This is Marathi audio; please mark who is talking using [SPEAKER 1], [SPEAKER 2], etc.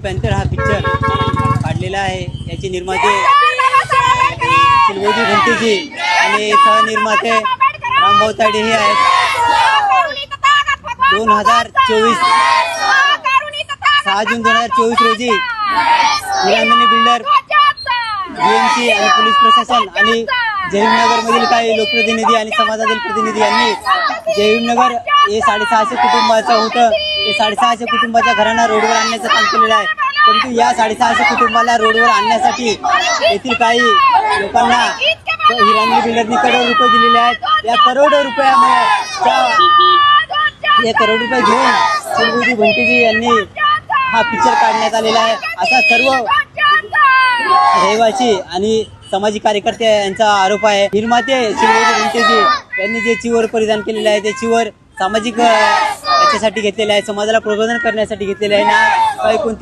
[SPEAKER 1] पॅन्थर हा पिक्चर काढलेला आहे. याचे निर्माते शिलगोजी भंतेजी आणि सहनिर्माते रामभाऊ तायडे हे आहेत. 2024 6 जून 2024 रोजी हिरानंदिनी बिल्डर, BMC आणि पोलीस प्रशासन आणि जयभीमनगरमधील काही लोकप्रतिनिधी आणि समाजातील प्रतिनिधी यांनी जयभीमनगर हे 650 कुटुंबाचं होतं. ते 650 कुटुंबाच्या घरांना रोडवर आणण्याचं काम केलेलं आहे. परंतु या 650 कुटुंबाला रोडवर आणण्यासाठी येथील काही लोकांना हिरानंदिनी बिल्डरनी करोड रुपये दिलेले आहेत. या करोड रुपये घेऊन शिलगोजी भंतेजी यांनी हा पिक्चर काढण्यात आलेला आहे असा सर्व रहिवासी आणि सामाजिक कार्यकर्ते यांचा आरोप आहे. निर्माते शिलगोजी भंतेजी यांनी जे चिवर परिधान केलेले आहे ते चिवर सामाजिक याच्यासाठी घेतलेले आहे, समाजाला प्रबोधन करण्यासाठी घेतलेले आहे ना काही कोणती